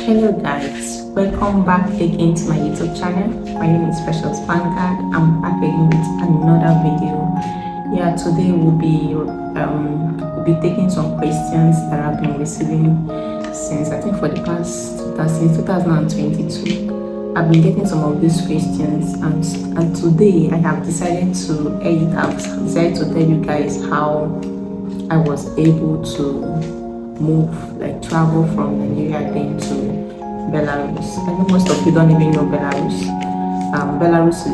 Hello guys, welcome back again to my YouTube channel. My name is Precious Vanguard. I'm back again with another video. Yeah, today we'll be taking some questions that I've been receiving since I think for the past since 2022. I've been getting some of these questions and today I have decided to decided to tell you guys how I was able to travel from Nigeria then to Belarus. I know most of you don't even know Belarus. Belarus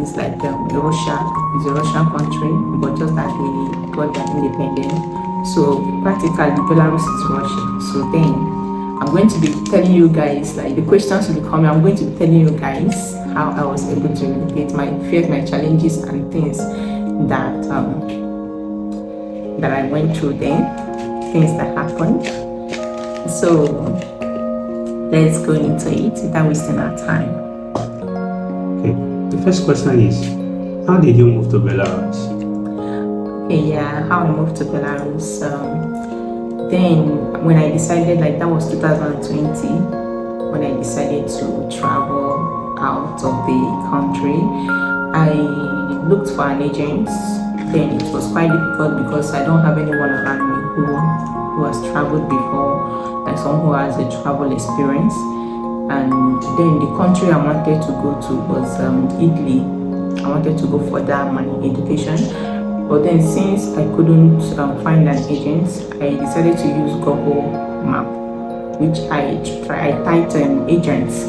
is like a Russian country, but just that they got their independence. So practically Belarus is Russia. So then I'm going to be telling you guys, like the questions will be coming. I'm going to be telling you guys how I was able to relocate, my fears, my challenges, and things that I went through then. Things that happened. So let's go into it without wasting our time. Okay, the first question is, how did you move to Belarus? Okay, yeah, how I moved to Belarus. Then when I decided, like that was 2020, when I decided to travel out of the country, I looked for an agent. Then it was quite difficult because I don't have anyone around me who has traveled before, like someone who has a travel experience. And then the country I wanted to go to was Italy. I wanted to go for that my education, but then since I couldn't find an agent, I decided to use Google Map, which I typed agents,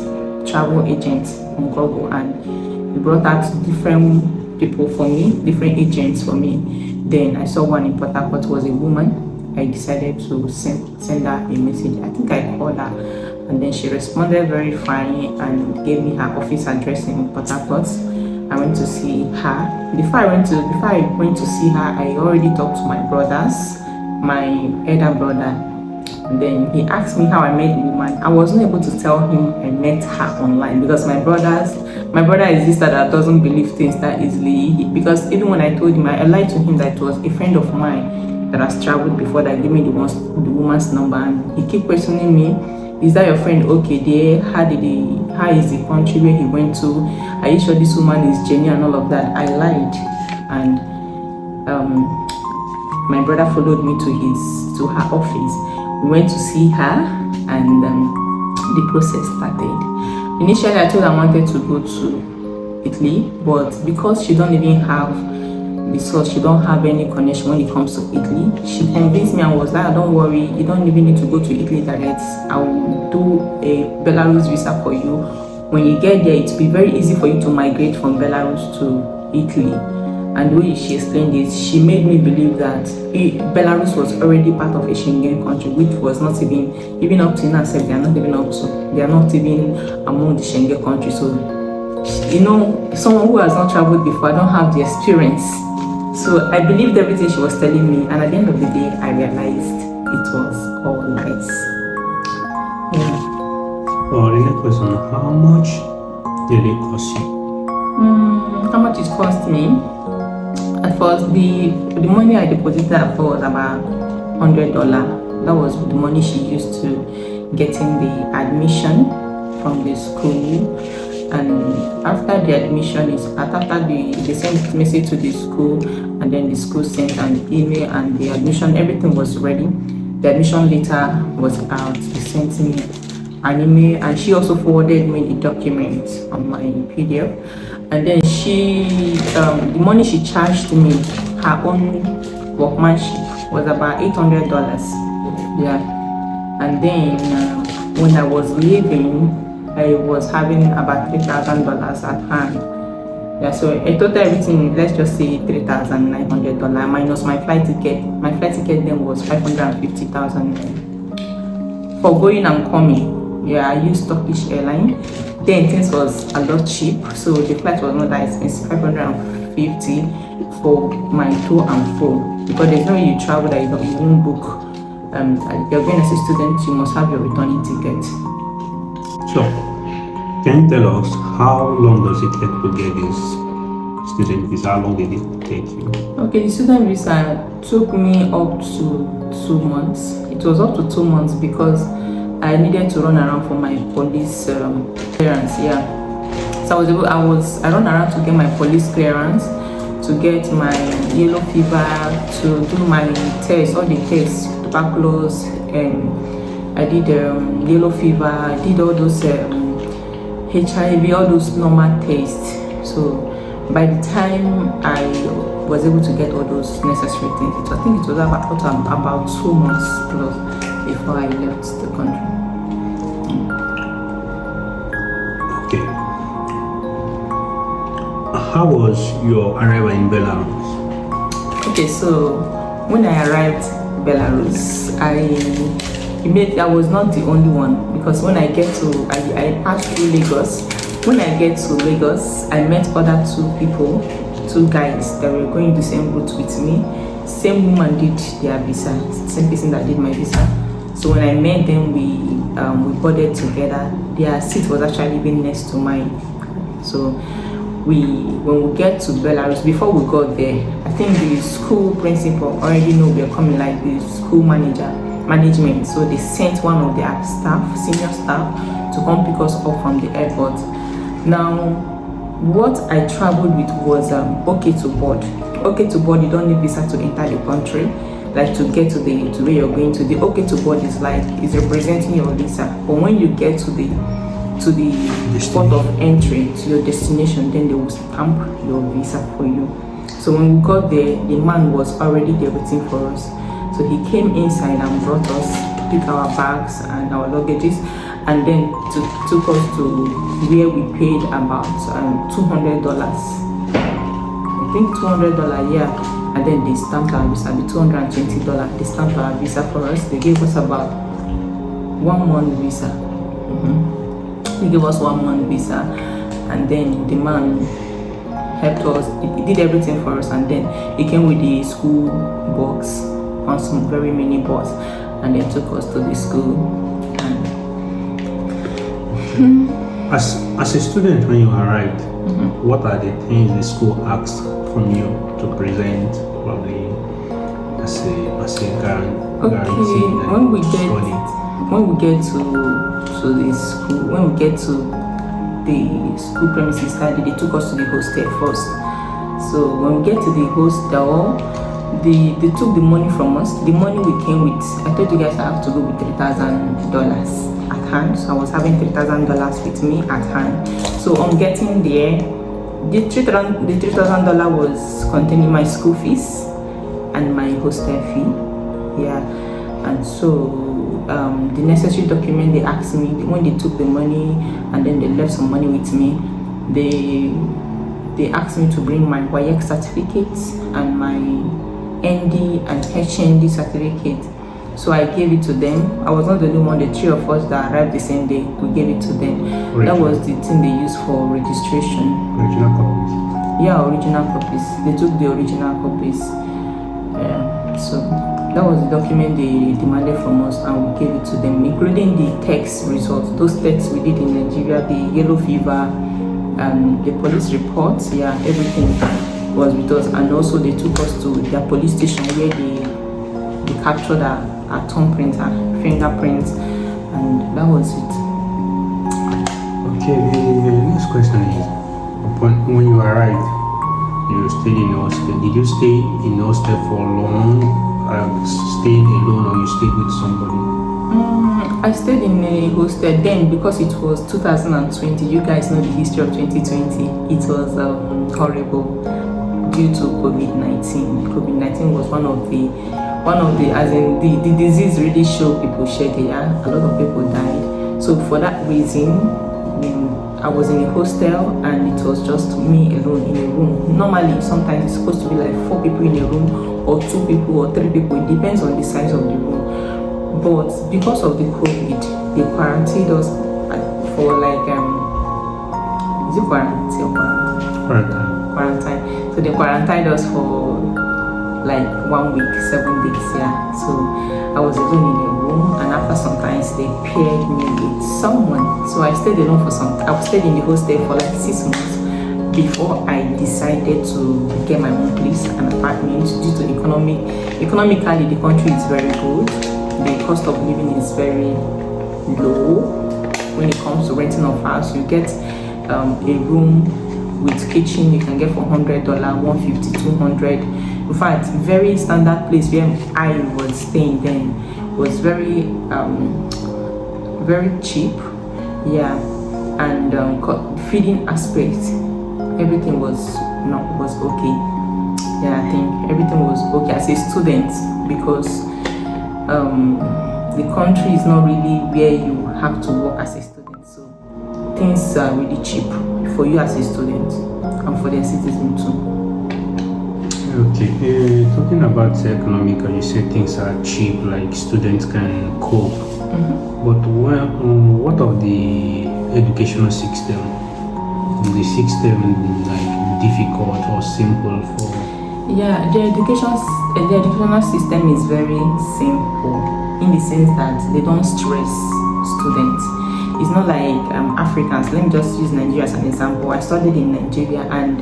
travel agents on Google, and it brought out different people for me, different agents for me. Then I saw one in Port Harcourt, was a woman. I decided to send her a message. I think I called her, and then she responded very fine and gave me her office address in Port Harcourt. I went to see her. Before I went to see her, I already talked to my brothers, my elder brother. And then he asked me how I met the woman. I wasn't able to tell him I met her online because my brother is this that doesn't believe things that easily. Because even when I told him, I lied to him that it was a friend of mine that has traveled before that gave me the woman's number, and he kept questioning me. Is that your friend? Okay, there. How is the country where he went to? Are you sure this woman is genuine and all of that? I lied, and my brother followed me to her office. We went to see her, and the process started. Initially, I told her I wanted to go to Italy, but because she don't even have the source, she don't have any connection when it comes to Italy, she convinced me and was like, don't worry, you don't even need to go to Italy direct. I will do a Belarus visa for you. When you get there, it will be very easy for you to migrate from Belarus to Italy. And the way she explained it, she made me believe that Belarus was already part of a Schengen country, which was not even up to now. They are not even among the Schengen countries. So, you know, someone who has not traveled before, I don't have the experience. So I believed everything she was telling me, and at the end of the day, I realized it was all lies. Yeah. For the next question, how much did it cost you? How much it cost me? At first, the money I deposited at first was about $100. That was the money she used to getting the admission from the school. And after the admission they sent a message to the school, and then the school sent an email, and the admission, everything was ready. The admission letter was out. They sent me an email, and she also forwarded me the document on my PDF. And then the money she charged me, her own workmanship, was about $800. Yeah. And then when I was leaving, I was having about $3,000 at hand. Yeah, so I total everything, let's just say $3,900 minus my flight ticket. My flight ticket then was 550,000 for going and coming. Yeah, I used Turkish Airlines. Then things was a lot cheap, so the flight was not that expensive, 550 for my to and fro. Because there's no way you travel that you won't book. You're going as a student, you must have your returning ticket. So, can you tell us how long does it take to get this student visa? How long did it take you? Okay, the student visa took me up to 2 months. It was up to 2 months because I needed to run around for my police clearance. Yeah, so I run around to get my police clearance, to get my yellow fever, to do my tests, all the tests, tuberculosis, I did yellow fever, I did all those HIV, all those normal tests. So by the time I was able to get all those necessary things, I think it was about 2 months plus before I left the country. Okay. How was your arrival in Belarus? Okay, so when I arrived in Belarus, I was not the only one, because when I passed through Lagos. When I get to Lagos, I met other 2 people, 2 guys that were going the same route with me. Same woman did their visa, same person that did my visa. So when I met them, we boarded together. Their seat was actually even next to mine. So when we get to Belarus, before we got there, I think the school principal already know we are coming, like the school management. So they sent one of their staff, senior staff, to come pick us up from the airport. Now, what I traveled with was okay to board. Okay to board, you don't need visa to enter the country. Like to get to where you're going to. The okay to board is representing your visa. But when you get to the spot of entry, to your destination, then they will stamp your visa for you. So when we got there, the man was already there waiting for us. So he came inside and brought us, pick our bags and our luggages, and then took us to where we paid about $200. I think $200, yeah. And then they stamped our visa, the $220. They stamped our visa for us. They gave us about 1 month visa. They gave us 1 month visa, and then the man helped us. He did everything for us, and then he came with the school box on some very mini bus, and then took us to the school. As a student, when you arrived, what are the things the school asked from you to present, probably as a guarantee? When we get to the school, when we get to the school premises, they took us to the hostel first. So when we get to the hostel, they took the money from us. The money we came with, I told you guys I have to go with $3,000 at hand. So I was having $3,000 with me at hand. So on getting there, the $3,000 was containing my school fees and my hostel fee. Yeah, and so the necessary document they asked me when they took the money, and then they left some money with me. They asked me to bring my WAEC certificate and my ND and HND certificate. So I gave it to them. I was not the only one. The 3 of us that arrived the same day, we gave it to them. That was the thing they used for registration. Original copies? Yeah, original copies. They took the original copies. So that was the document they demanded from us, and we gave it to them, including the test results. Those tests we did in Nigeria, the yellow fever, the police reports, yeah, everything was with us. And also they took us to their police station where they captured our thumbprint, our fingerprints, and that was it. Okay, the next question is, when you arrived, you stayed in the hostel. Did you stay in the hostel for long, staying alone, or you stayed with somebody? I stayed in a hostel then because it was 2020. You guys know the history of 2020. It was horrible due to COVID-19. COVID-19 was one of the as in the disease really showed people shed their, a lot of people died. So for that reason, I was in a hostel and it was just me alone in a room. Normally, sometimes it's supposed to be like 4 people in a room, or 2 people, or 3 people. It depends on the size of the room. But because of the COVID, they quarantined us for like is it quarantine or quarantine? So they quarantined us for like 1 week, 7 days. Yeah. So I was alone in a room, and after sometimes they paired me with someone. So I stayed alone for I stayed in the hostel for like 6 months before I decided to get my own place, an apartment, due to economically the country is very good. The cost of living is very low when it comes to renting of house. You get a room with kitchen you can get for $100, $150, $200. In fact, very standard place where I was staying then was very very cheap. Yeah, and feeding aspect, everything was okay. Yeah, I think everything was okay as a student, because the country is not really where you have to work as a student, so things are really cheap for you as a student and for the citizen too. Okay, talking about economical, you say things are cheap, like students can cope. But what of the educational system? Is the system like difficult or simple for? Yeah, the educational system is very simple in the sense that they don't stress students. It's not like Africans. Let me just use Nigeria as an example. I studied in Nigeria, and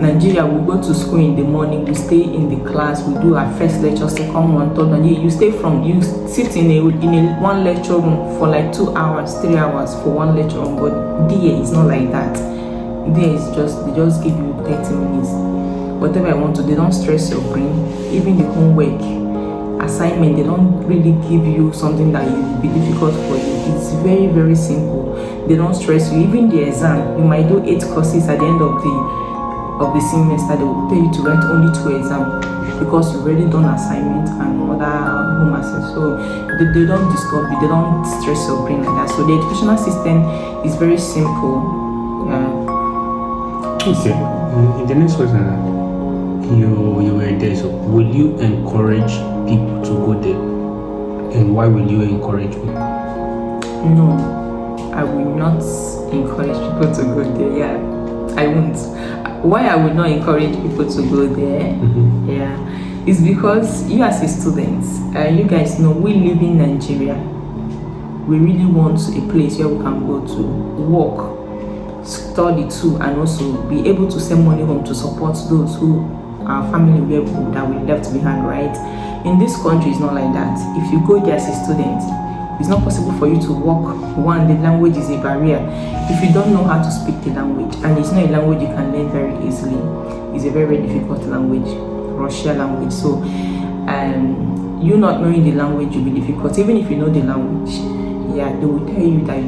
Nigeria, we go to school in the morning, we stay in the class, we do our first lecture, second one, third one. You sit in a one lecture room for like 2 hours, 3 hours for one lecture room. But DA is not like that. DA is they just give you 30 minutes. Whatever I want to, they don't stress your brain. Even the homework assignment, they don't really give you something that will be difficult for you. It's very, very simple. They don't stress you. Even the exam, you might do 8 courses at the end of the semester. They will tell you to write only 2 exams because you've already done assignment and other home assignments. So they don't disturb you. They don't stress your brain like that. So the educational system is very simple. Okay. In the next question, you were there. So will you encourage people to go there? And why will you encourage people? No, I will not encourage people to go there. Yeah, I won't. Why I will not encourage people to go there? Yeah, it's because you as a student, you guys know we live in Nigeria. We really want a place where we can go to work, study too, and also be able to send money home to support those who are family that we left behind, right? In this country, it's not like that. If you go there as a student, it's not possible for you to work. One, the language is a barrier. If you don't know how to speak the language, and it's not a language you can learn very easily, it's a very, very difficult language, Russian language. So, you not knowing the language will be difficult. Even if you know the language, yeah, they will tell you that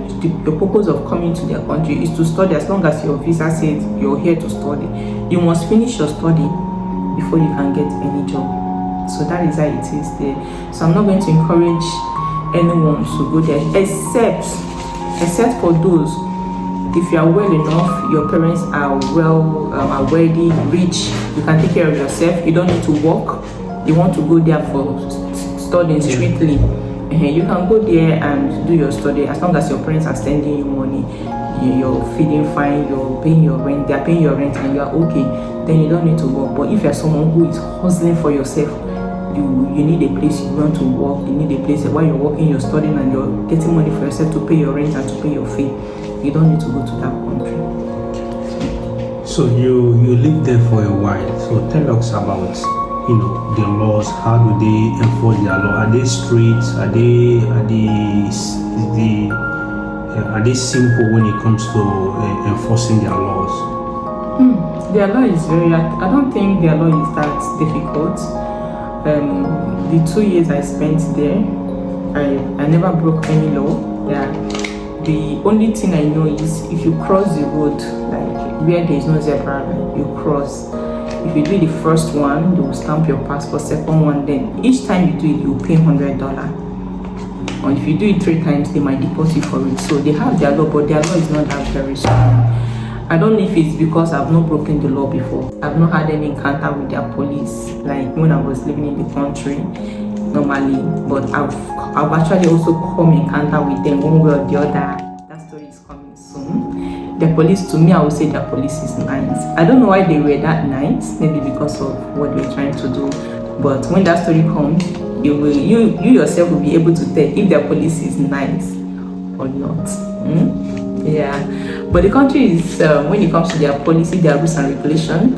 the purpose of coming to their country is to study. As long as your visa says you're here to study, you must finish your study before you can get any job. So that is how it is there. So I'm not going to encourage anyone to go there, except for those, if you are well enough, your parents are are wealthy, rich, you can take care of yourself, you don't need to work, you want to go there for studying strictly, you can go there and do your study. As long as your parents are sending you money, you're feeding fine, you're paying your rent, they're paying your rent, and you're okay, then you don't need to work. But if you're someone who is hustling for yourself, you need a place you want to work, you need a place while you're working, you're studying, and you're getting money for yourself to pay your rent and to pay your fee, you don't need to go to that country. So you live there for a while. So tell us about the laws. How do they enforce their law? Are they strict? Are they simple when it comes to enforcing their laws? Their law is I don't think their law is that difficult. The 2 years I spent there, I never broke any law. Yeah. The only thing I know is if you cross the road, like where there is no zebra line, you cross. If you do the first one, they will stamp your passport. Second one, then each time you do it, you pay $100. Or if you do it 3 times, they might deport you for it. So they have their law, but their law is not that very strong. I don't know if it's because I've not broken the law before. I've not had any encounter with their police, like when I was living in the country normally. But I've actually also come encounter with them one way or the other. That story is coming soon. The police, to me, I would say their police is nice. I don't know why they were that nice. Maybe because of what they were trying to do. But when that story comes, you yourself will be able to tell if their police is nice or not. Yeah, but the country is, when it comes to their policy, their rules and regulation,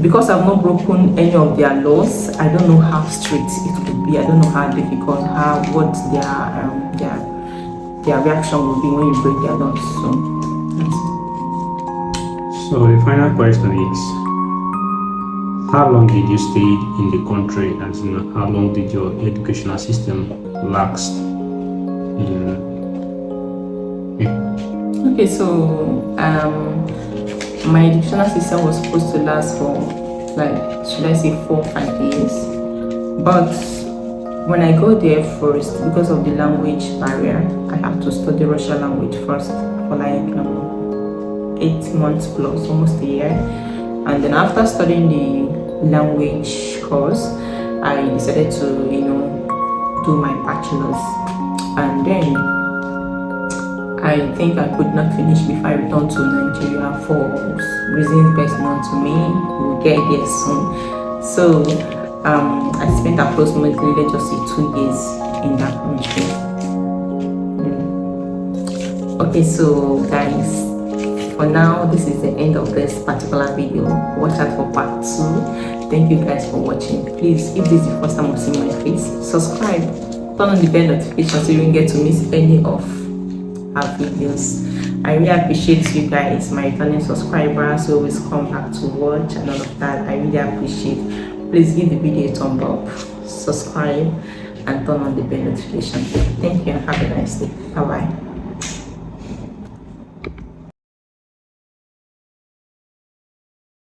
because I've not broken any of their laws, I don't know how strict it would be. I don't know how difficult, what their their reaction will be when you break their laws. So that's it. So the final question is, how long did you stay in the country, and how long did your educational system last in? Okay, so my educational system was supposed to last for, like, should I say 4 or 5 years, but when I go there first, because of the language barrier, I have to study Russian language first for like 8 months plus, almost a year. And then after studying the language course, I decided to, do my bachelor's. And then I think I could not finish before I returned to Nigeria for reasons best known to me. We'll get there soon. So I spent approximately, let's just say, 2 years in that country. Okay, so guys, for now, this is the end of this particular video. Watch out for part 2. Thank you guys for watching. Please, if this is the first time you've seen my face, subscribe, turn on the bell notification so you don't get to miss any of our videos. I really appreciate you guys, my returning subscribers who always come back to watch and all of that. I really appreciate. Please give the video a thumb up, subscribe, and turn on the bell notification. Thank you and have a nice day. Bye bye.